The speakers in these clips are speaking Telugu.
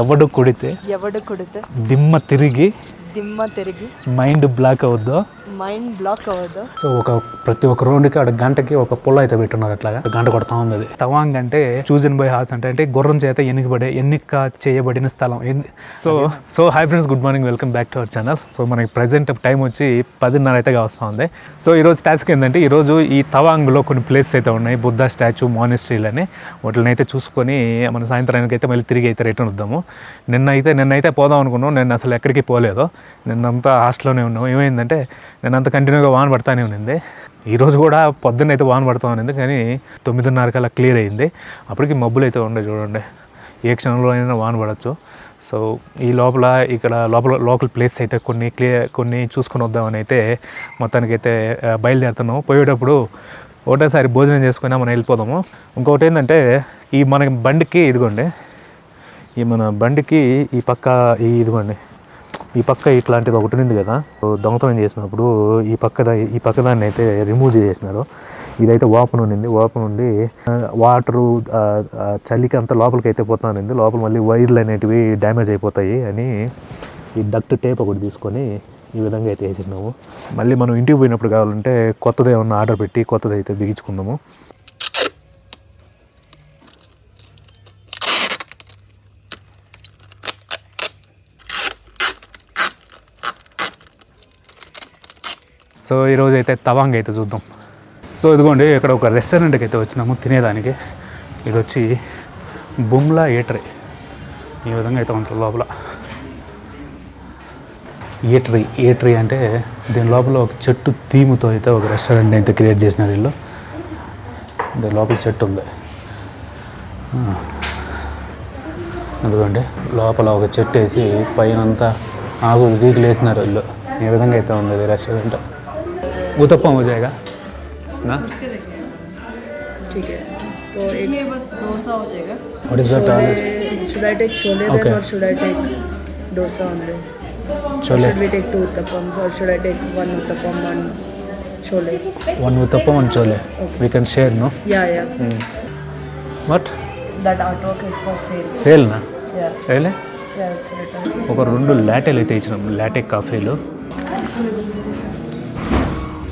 ఎవడు కొడితే దిమ్మ తిరిగి మైండ్ బ్లాక్ అవుద్దో సో ప్రతి ఒక్క రోడ్డుకి అక్కడ గంటకి ఒక పుల్ల అయితే పెట్టున్నారు. అట్లాగా గంట కొడతా ఉంది. అది తవాంగ్ అంటే చూజన్ బై హార్స్ అంటే గుర్రం చేత ఎన్నిక చేయబడిన స్థలం. So hi friends, good morning, welcome back to our channel. So మనకి ప్రజెంట్ టైం వచ్చి 10:30 అయితే వస్తూ ఉంది. సో ఈరోజు టాస్క్ ఏంటంటే, ఈరోజు ఈ తవాంగ్లో కొన్ని ప్లేసెస్ అయితే ఉన్నాయి, బుద్ధ స్టాచ్యూ, మానిస్ట్రీలు అని. వాటిని అయితే చూసుకొని మన సాయంత్రానికి అయితే మళ్ళీ తిరిగి అయితే రిటర్న్ వద్దాము. నిన్నైతే పోదాం అనుకున్నాం. నేను అసలు ఎక్కడికి పోలేదు. నిన్నంతా హాస్టల్లోనే ఉన్నాం. ఏమైందంటే నేనంతా కంటిన్యూగా వాన పడతానే ఉన్నింది. ఈరోజు కూడా పొద్దున్న అయితే వాన పడుతూ ఉన్నింది, కానీ 9:30 కల్లా క్లియర్ అయింది. అప్పటికి మబ్బులు అయితే ఉండే చూడండి, ఏ క్షణంలో అయినా వాన పడవచ్చు. సో ఈ ఇక్కడ లోకల్ ప్లేస్ అయితే కొన్ని చూసుకొని వద్దామని అయితే మొత్తానికైతే బయలుదేరుతున్నాము. పోయేటప్పుడు ఒకటేసారి భోజనం చేసుకుని మనం వెళ్ళిపోదాము. ఇంకొకటి ఏంటంటే, ఈ మన బండికి ఇదిగోండి, మన బండికి ఇదిగోండి ఈ పక్క ఇట్లాంటిది ఒకటి ఉంది కదా, దొంగతనం చేసినప్పుడు ఈ పక్క దాన్ని అయితే రిమూవ్ చేసినారు. ఇదైతే ఓపెన్ ఉండింది. ఓపెన్ ఉండి వాటరు చలికి అంతా లోపలికి అయితే పోతానింది. లోపల మళ్ళీ వైర్లు అనేటివి డ్యామేజ్ అయిపోతాయి అని ఈ డక్ట్ టేప్ ఒకటి తీసుకొని ఈ విధంగా అయితే వేసినాము. మళ్ళీ మనం ఇంటికి పోయినప్పుడు కావాలంటే కొత్తది ఏమన్నా ఆర్డర్ పెట్టి కొత్తది అయితే బిగించుకుందాము. సో ఈరోజు అయితే తవాంగ్ అయితే చూద్దాం. సో ఇదిగోండి, ఇక్కడ ఒక రెస్టారెంట్కి అయితే వచ్చినాము తినేదానికి. ఇది వచ్చి బుమ్లా ఏటరీ. ఈ విధంగా అయితే ఉంటుంది లోపల. ఏటరీ అంటే దీని లోపల ఒక చెట్టు థీమ్తో అయితే ఒక రెస్టారెంట్ అయితే క్రియేట్ చేసినారు వీళ్ళు. దీని లోపల చెట్టు ఉంది. అదిగోండి, లోపల ఒక చెట్టు వేసి పైన అంతా ఆకులు గీకులు వేసినారు వీళ్ళు. ఈ విధంగా అయితే ఉంది ఇది రెస్టారెంట్. उत्तपम हो जाएगा ना? ठीक है, तो इसमें बस डोसा हो जाएगा. What is that? Should I take chole then or should I take dosa only? Chole. Should we take 2 uttapams or should I take 1 uttapam, 1 chole? 1 uttapam, 1 chole. Okay. We can share, no? Yeah. What? That artwork is for sale. Sale na? Yeah. Really? Yeah, it's written. ఒక 2 లాటేలు అయితే ఇచ్చినాం, లాటే కాఫీలు,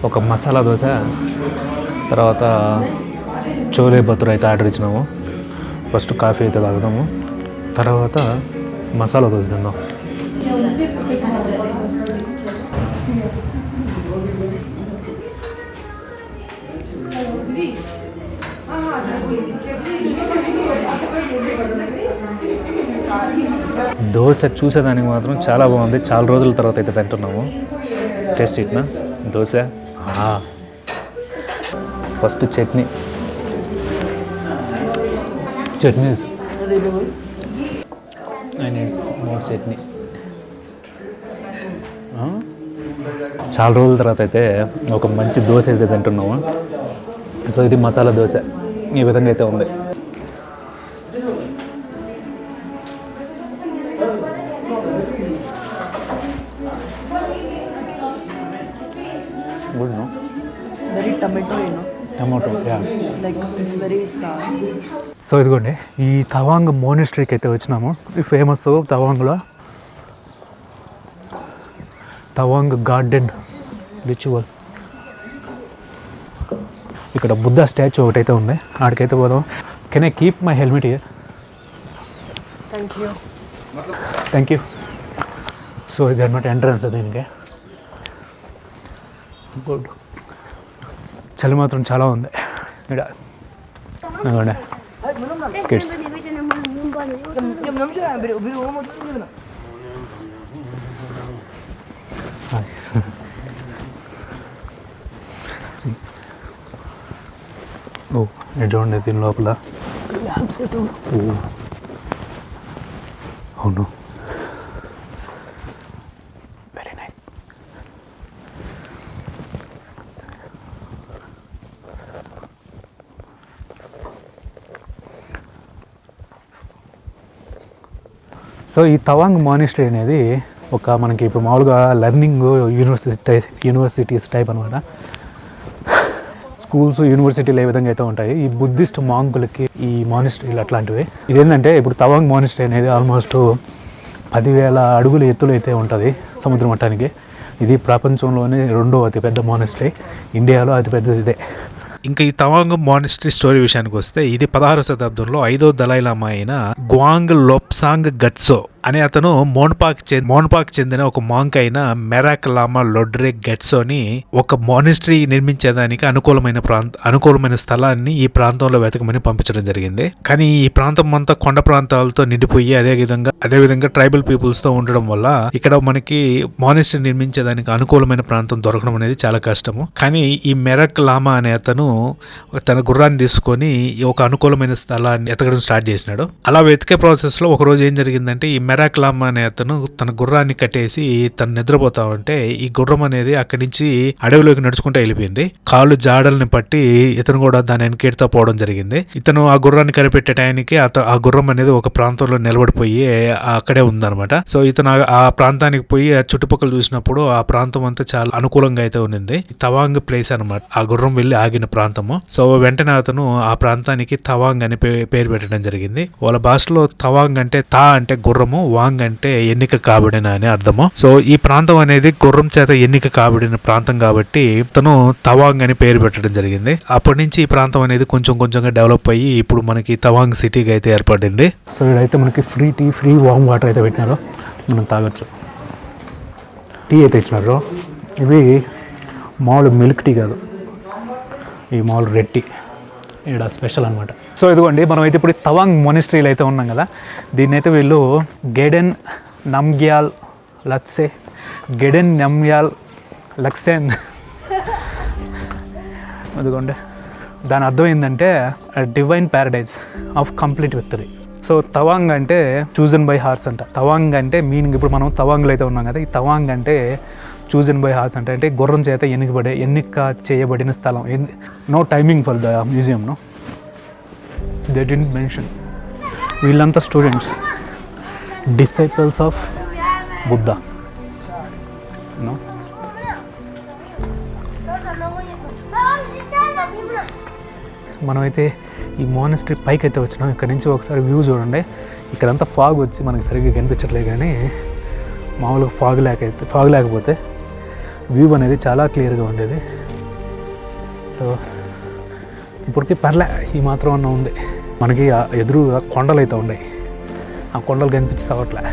ఒక మసాలా దోశ, తర్వాత చోలే భతుర అయితే ఆర్డర్ ఇచ్చినాము. ఫస్ట్ కాఫీ అయితే తాగుదాము, తర్వాత మసాలా దోశ తిందాం. దోశ చూసేదానికి మాత్రం చాలా బాగుంది. చాలా రోజుల తర్వాత అయితే తింటున్నాము. టేస్ట్ ఇట్నా dosa. First chutneys and it's more chutney. చాలా రోజుల తర్వాత అయితే ఒక మంచి దోశ అయితే తింటున్నాము. సో ఇది మసాలా దోశ. ఈ విధంగా అయితే ఉంది. Good, no? Very tomato, Tomato, yeah. Like it's very sour. So ఇదిగోండి, ఈ తవాంగ్ మోనిస్ట్రీకి అయితే వచ్చినాము. ఈ ఫేమస్ తవాంగ్లో తవాంగ్ గార్డెన్ రిచువల్. ఇక్కడ బుద్ధ స్టాచ్యూ ఒకటైతే ఉంది, ఆడికైతే పోదాం. Can I keep my helmet here? Thank you. So ఇది అనమాట ఎంట్రన్స్ దీనికి. గుడ్. చలి మాత్రం చాలా ఉంది ఇక్కడ. అదిగోండి కిడ్స్. ఓ ఇది చూడండి, దీని లోపల అవును, వెరీ నైస్. సో ఈ తవాంగ్ మానిస్ట్రీ అనేది మనకి ఇప్పుడు మామూలుగా లెర్నింగ్ యూనివర్సిటీస్ టైప్ అనమాట. స్కూల్స్ యూనివర్సిటీలు ఏ విధంగా అయితే ఉంటాయి, ఈ బుద్ధిస్ట్ మాంకులకి ఈ మానిస్ట్రీలు అట్లాంటివి. ఇదేంటంటే ఇప్పుడు తవాంగ్ మానిస్ట్రీ అనేది ఆల్మోస్ట్ 10,000 అడుగుల ఎత్తులో అయితే ఉంటుంది సముద్ర మట్టానికి. ఇది ప్రపంచంలోనే 2వ అతిపెద్ద మానిస్ట్రీ, ఇండియాలో అతిపెద్దది ఇదే. ఇంకా ఈ తవాంగ్ మానిస్ట్రీ స్టోరీ విషయానికి వస్తే, ఇది 16వ శతాబ్దంలో 5వ దలైలామా అయిన గ్వాంగ్ లోప్సాంగ్ గట్సో అనే అతను మోన్పాక్ చెందిన ఒక మాంక్ అయిన మెరాక్ లామా లొడ్రే గెట్సోని ఒక మానిస్ట్రీ నిర్మించేదానికి అనుకూలమైన స్థలాన్ని ఈ ప్రాంతంలో వెతకమని పంపించడం జరిగింది. కానీ ఈ ప్రాంతం అంతా కొండ ప్రాంతాలతో నిండిపోయి అదేవిధంగా ట్రైబల్ పీపుల్స్ తో ఉండడం వల్ల ఇక్కడ మనకి మానిస్ట్రీ నిర్మించేదానికి అనుకూలమైన ప్రాంతం దొరకడం అనేది చాలా కష్టము. కానీ ఈ మెరాక్ లామా అనే అతను తన గుర్రాన్ని తీసుకొని ఒక అనుకూలమైన స్థలాన్ని ఎతకడం స్టార్ట్ చేసినాడు. అలా వెతికే ప్రాసెస్ లో ఒక రోజు ఏం జరిగిందంటే, ఈ మెరాక్ లామా అనే అతను తన గుర్రాన్ని కట్టేసి తను నిద్రపోతా ఉంటే ఈ గుర్రం అనేది అక్కడి నుంచి అడవిలోకి నడుచుకుంటూ వెళ్ళిపోయింది. కాళ్ళు జాడల్ని పట్టి ఇతను కూడా దాని వెనకేడుతా పోవడం జరిగింది. ఇతను ఆ గుర్రాన్ని కనిపెట్టే టైంకి ఆ గుర్రం అనేది ఒక ప్రాంతంలో నిలబడిపోయి అక్కడే ఉందన్నమాట. సో ఇతను ఆ ప్రాంతానికి పోయి ఆ చుట్టుపక్కల చూసినప్పుడు ఆ ప్రాంతం అంతా చాలా అనుకూలంగా అయితే ఉన్నింది. తవాంగ్ ప్లేస్ అనమాట, ఆ గుర్రం వెళ్ళి ఆగిన ప్రాంతము. సో వెంటనే అతను ఆ ప్రాంతానికి తవాంగ్ అని పేరు పెట్టడం జరిగింది. వాళ్ళ భాషలో తవాంగ్ అంటే అంటే గుర్రము, వాంగ్ అంటే ఎన్నిక కాబడిన అని అర్థము. సో ఈ ప్రాంతం అనేది గుర్రం చేత ఎన్నిక కాబడిన ప్రాంతం కాబట్టి తను తవాంగ్ అని పేరు పెట్టడం జరిగింది. అప్పటి నుంచి ఈ ప్రాంతం అనేది కొంచెంగా డెవలప్ అయ్యి ఇప్పుడు మనకి తవాంగ్ సిటీగా అయితే ఏర్పడింది. సో ఇక్కడైతే మనకి free tea, free warm water అయితే పెట్టినారు, మనం తాగొచ్చు. టీ అయితే ఇచ్చినారు. ఇవి మామూలు మిల్క్ టీ కాదు, ఈ మామూలు రెడ్ టీ ఇక్కడ స్పెషల్ అనమాట. సో ఇదిగోండి, మనం అయితే ఇప్పుడు తవాంగ్ మొనిస్ట్రీలో అయితే ఉన్నాం కదా. దీన్ని అయితే వీళ్ళు గెడెన్ నమ్గ్యాల్ లక్సెన్ అదిగోండి, దాని అర్థం ఏంటంటే divine Paradise of complete victory. So Tawang అంటే చూజన్ బై హార్స్ అంట. తవాంగ్ అంటే మీనింగ్, ఇప్పుడు మనం తవాంగ్లో అయితే ఉన్నాం కదా, ఈ తవాంగ్ అంటే చూజన్ బై హార్స్ అంటే గుర్రం చేత ఎన్నిక చేయబడిన స్థలం. No timing for the museum, no, they didn't mention. వీళ్ళంతా students, disciples of Buddha. No, మనమైతే ఈ మానిస్ట్రీ పైకి అయితే వచ్చినాం. ఇక్కడ నుంచి ఒకసారి వ్యూ చూడండి. ఇక్కడంతా ఫాగ్ వచ్చి మనకి సరిగ్గా కనిపించట్లేదు, కానీ మామూలుగా ఫాగ్ లేకపోతే వ్యూ అనేది చాలా క్లియర్గా ఉండేది. సో ఇప్పటికీ పర్లే, ఈ మాత్రం అన్న ఉంది. మనకి ఎదురుగా కొండలు అయితే ఉన్నాయి, ఆ కొండలు కనిపించి సావట్లే.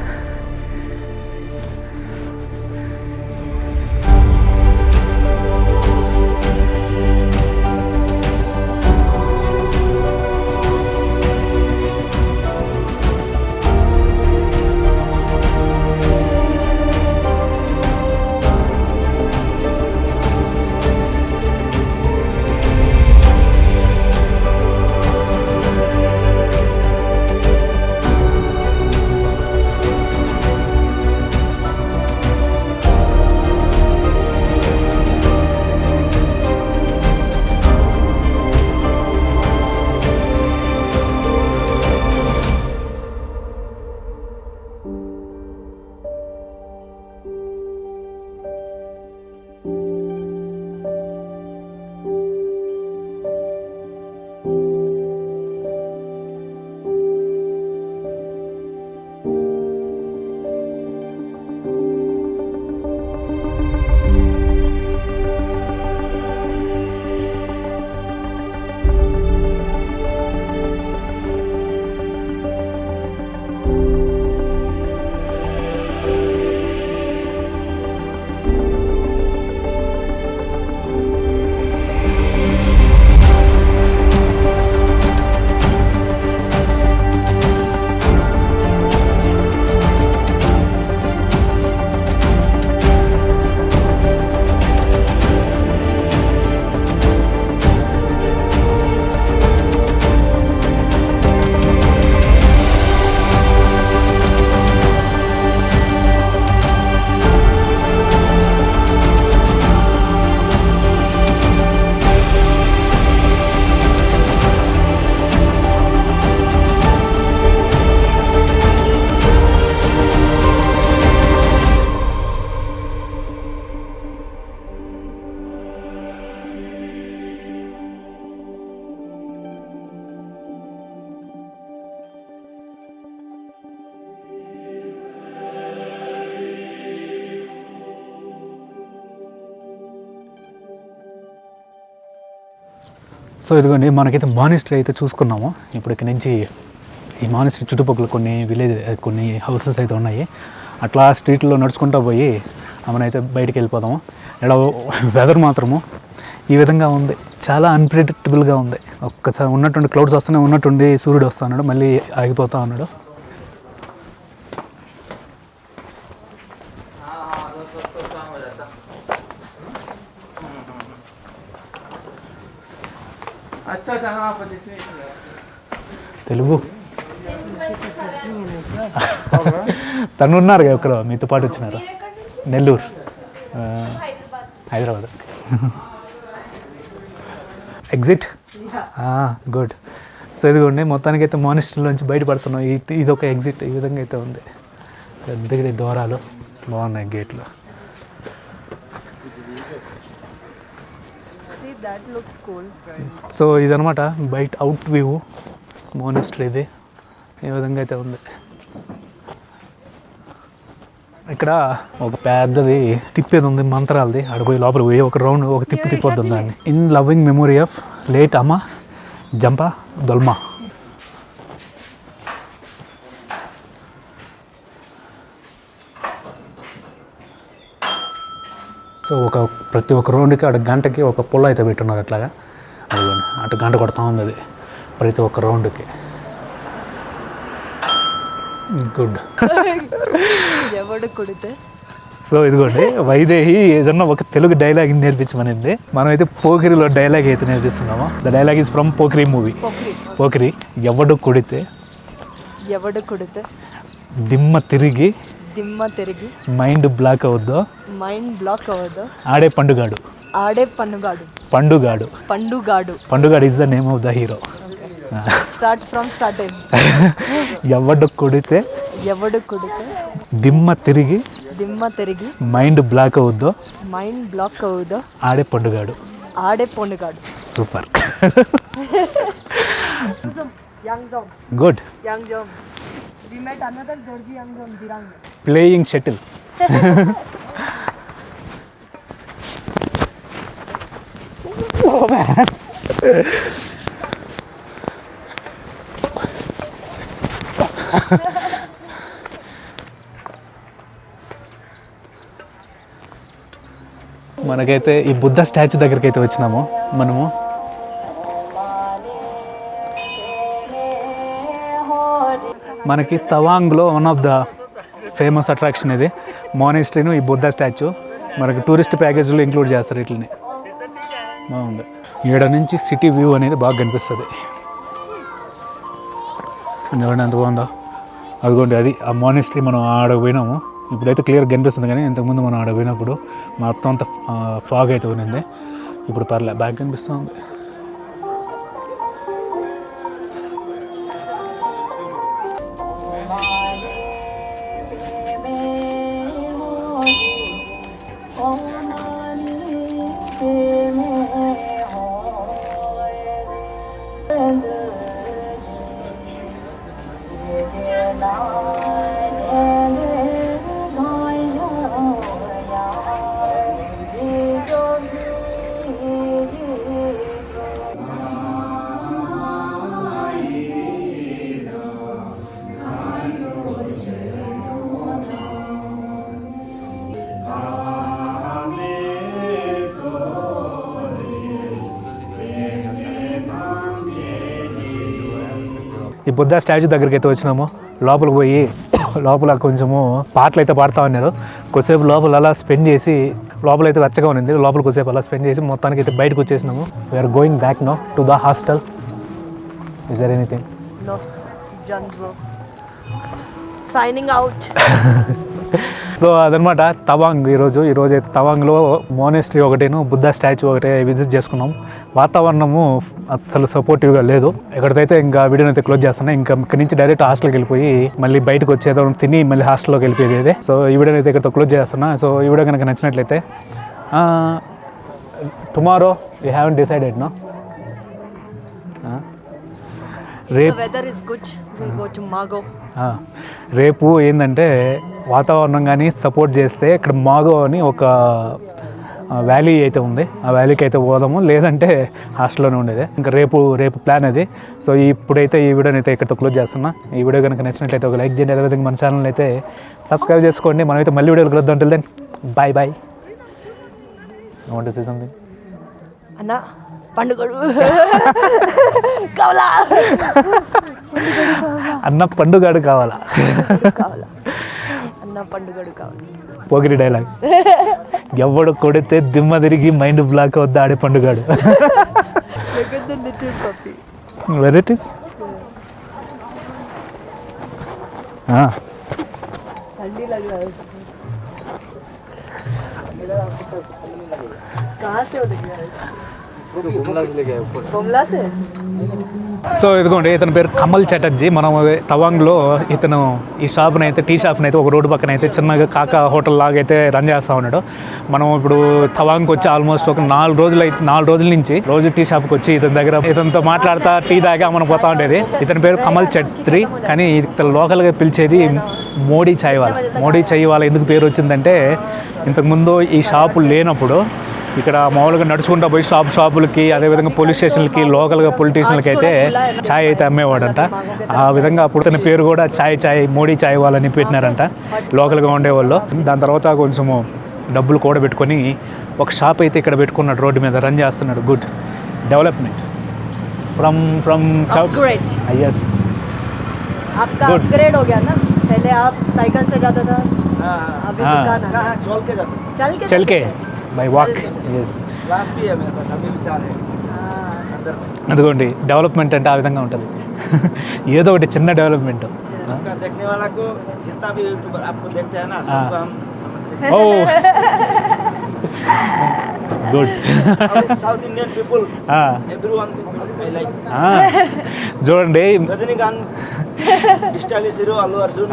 సో ఇదిగోండి మనకైతే మానిస్ట్రీ అయితే చూసుకున్నాము. ఇప్పుడు ఇక్కడ నుంచి ఈ మానిస్ట్రీ చుట్టుపక్కల కొన్ని హౌసెస్ అయితే ఉన్నాయి. అట్లా స్ట్రీట్లో నడుచుకుంటూ పోయి మనమైతే బయటికి వెళ్ళిపోదాము. ఇక్కడ వెదర్ మాత్రము ఈ విధంగా ఉంది, చాలా అన్ప్రెడిక్టబుల్గా ఉంది. ఒక్కసారి ఉన్నటువంటి క్లౌడ్స్ వస్తూనే ఉన్నట్టుండి సూర్యుడు వస్తూ ఉన్నాడు, మళ్ళీ ఆగిపోతూ ఉన్నాడు. తెలుగు తను ఉన్నారు కదా ఒకరు మీతో పాటు వచ్చినారు, Nellore, Hyderabad. Exit good. So ఇదిగోండి మొత్తానికి అయితే మానిస్ట్రీలోంచి బయటపడుతున్నాం. ఇది ఒక ఎగ్జిట్ ఈ విధంగా అయితే ఉంది. పెద్దగా ద్వారాలు బాగున్నాయి, గేట్లు. సో ఇదనమాట బయట అవుట్ వ్యూ మానిస్ట్రీది ఈ విధంగా అయితే ఉంది. ఇక్కడ ఒక పెద్దది తిప్పేది ఉంది, మంత్రాలది. అక్కడ పోయి లోపల పోయి ఒక రౌండ్ ఒక తిప్పొద్దు దాన్ని. In loving memory of late అమ్మ జంపా దొల్మా. సో ప్రతి ఒక్క రౌండ్కి అటు గంటకి ఒక పుల్ల అయితే పెట్టున్నారు అట్లాగా. అదిగోండి అటు గంట కొడతా ఉంది అది ప్రతి ఒక్క రౌండ్కి. గుడ్. ఎవడు కొడితే. సో ఇదిగోండి వైదేహి ఏదన్నా ఒక తెలుగు డైలాగ్ నేర్పించమనింది. మనమైతే పోకిరిలో డైలాగ్ అయితే నేర్పిస్తున్నాము. The dialogue is from Pokiri movie. Pokiri. ఎవడు కొడితే దిమ్మ తిరిగి మైండ్ బ్లాక్ అవుద్దో ఆడే Pandugadu. Pandugadu is the name of the hero. ఎవడు కొడితే దిమ్మ తిరిగి మైండ్ బ్లాక్ అవుద్దో ఆడే Pandugadu. Super. Good. Playing shuttle. మనకైతే ఈ బుద్ధ స్టాచ్యూ దగ్గరికి అయితే వచ్చినాము మనము. మనకి తవాంగ్లో one of the famous attraction ఇది మానిస్ట్రీను, ఈ బుద్ధ స్టాచ్యూ. మనకి టూరిస్ట్ ప్యాకేజ్లో ఇంక్లూడ్ చేస్తారు వీటిని. బాగుంది. ఈడ నుంచి సిటీ వ్యూ అనేది బాగా కనిపిస్తుంది. చూడండి ఎంత బాగుందో. అదిగోండి అది ఆ మానిస్ట్రీ. మనం ఆడకు పోయినాము, ఇప్పుడైతే క్లియర్ కనిపిస్తుంది. కానీ ఇంతకుముందు మనం ఆడ పోయినప్పుడు మొత్తం అంతా ఫాగ్ అయితే ఉన్నింది. ఇప్పుడు పర్లే బాగా కనిపిస్తుంది. ఈ బుద్ధ స్టాచ్యూ దగ్గరికి అయితే వచ్చినాము. లోపలికి పోయి లోపల కొంచెము పాటలు అయితే పాడుతూ ఉన్నారు. కొద్దిసేపు లోపల అలా స్పెండ్ చేసి, లోపలైతే వెచ్చగా ఉంది, లోపల కొద్దిసేపు అలా స్పెండ్ చేసి మొత్తానికి అయితే బయటకు వచ్చేసినాము. We're going back now to the hostel. Is there anything? No. Signing out. So అదనమాట తవాంగ్. ఈరోజు అయితే తవాంగ్లో మోనెస్ట్రీ ఒకటేను, బుద్ధ స్టాచ్యూ ఒకటే విజిట్ చేసుకున్నాం. వాతావరణము అసలు సపోర్టివ్గా లేదు. ఎక్కడికైతే ఇంకా వీడియోని అయితే క్లోజ్ చేస్తున్నా. ఇంకా ఇక్కడ నుంచి డైరెక్ట్ హాస్టల్కి వెళ్ళిపోయి మళ్ళీ బయటకు వచ్చేదో తిని మళ్ళీ హాస్టల్లోకి వెళ్ళిపోయేది. సో ఈ వీడియోని అయితే ఇక్కడ క్లోజ్ చేస్తున్నా. సో ఈ వీడియో కనుక నచ్చినట్లయితే tomorrow you haven't decided no. రేపు ఏంటంటే వాతావరణం కానీ సపోర్ట్ చేస్తే ఇక్కడ మాగో అని ఒక వ్యాలీ అయితే ఉంది, ఆ వ్యాలీకి అయితే పోదాము, లేదంటే హాస్టల్లోనే ఉండేది. ఇంకా రేపు ప్లాన్ అది. సో ఇప్పుడైతే ఈ వీడియోని అయితే ఇక్కడితో క్లోజ్ చేస్తున్నా. ఈ వీడియో కనుక నచ్చినట్లయితే ఒక లైక్ చేయండి, అదేవిధంగా మన ఛానల్ అయితే సబ్స్క్రైబ్ చేసుకోండి. మనమైతే మళ్ళీ వీడియోలు కలుద్దాం. అంటే then bye bye. Want to say something? అన్న పండుగడు కావాలా, అన్న పండుగాడు కావాలా, అన్న పండుగడు కావాలి. పోగిరి డైలాగ్. ఎవడు కొడితే దిమ్మ తిరిగి మైండ్ బ్లాక్ అవుద్ది ఆడే పండుగాడు. వెరైటీస్ సో ఇదిగోండి, ఇతని పేరు కమల్ చటర్జీ. మనం తవాంగ్లో ఇతను ఈ షాప్ని అయితే, టీ షాప్ని అయితే ఒక రోడ్డు పక్కన అయితే చిన్నగా కాకా హోటల్ లాగా అయితే రన్ చేస్తూ ఉన్నాడు. మనం ఇప్పుడు తవాంగ్కి వచ్చి ఆల్మోస్ట్ ఒక 4 రోజుల నుంచి రోజు టీ షాప్కి వచ్చి ఇతనితో మాట్లాడుతా టీ తాగా మనం పోతా ఉండేది. ఇతని పేరు కమల్ చట్రి, కానీ ఇతను లోకల్గా పిలిచేది మోడీ చాయ్ వాళ్ళ. మోడీ చాయ్ వాళ్ళ ఎందుకు పేరు వచ్చిందంటే, ఇంతకుముందు ఈ షాపు లేనప్పుడు ఇక్కడ మామూలుగా నడుచుకుంటూ పోయి షాపులకి, అదేవిధంగా పోలీస్ స్టేషన్లకి, లోకల్గా పొలిటీషియన్లకి అయితే ఛాయ్ అయితే అమ్మేవాడంట. ఆ విధంగా అప్పుడు తన పేరు కూడా చాయ్ మోడీ చాయ్ వాళ్ళని పెట్టినారంట లోకల్గా ఉండేవాళ్ళు. దాని తర్వాత కొంచెము డబ్బులు కూడబెట్టుకొని ఒక షాప్ అయితే ఇక్కడ పెట్టుకున్నాడు, రోడ్డు మీద రన్ చేస్తున్నాడు. Good development from upgrade. Yes आपका अपग्रेड हो गया ना, पहले आप साइकिल से जाता था, अभी दुकान है। चल के బై వాక్. ఎస్ क्लास भी है मेरे पास, अभी भी 4 है अंदर में। అదిగోండి, డెవలప్మెంట్ అంటే ఆ విధంగా ఉంటుంది. ఏదో ఒకటి చిన్న డెవలప్మెంట్. आपका देखने वाला को जितना भी यूट्यूबर आपको देखते हैं ना, सबको हम नमस्ते। ఓ good. South Indian people everyone I like. చూడండి, रजनीकांत, स्टाइलिश हीरो अल्लू अर्जुन,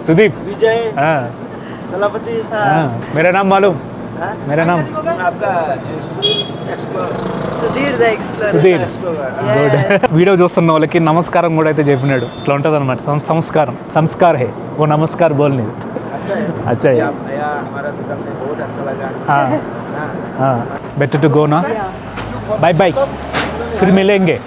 సుదీప్, विजय, तलापति। मेरा नाम मालूम? मेरा नाम आपका explorer Sudheer the explorer. Sudheer. Good. Video చూస్తున్న వాళ్ళకి నమస్కారం కూడా అయితే చెప్పినాడు. ఇట్లా ఉంటుంది అనమాట సంస్కార్ హే ఓ నమస్కార్ బోల్ని. अच्छा है, आया हमारा दुकान में, बहुत अच्छा लगा। हाँ बेटर टू गो ना. बाय बाय, फिर मिलेंगे.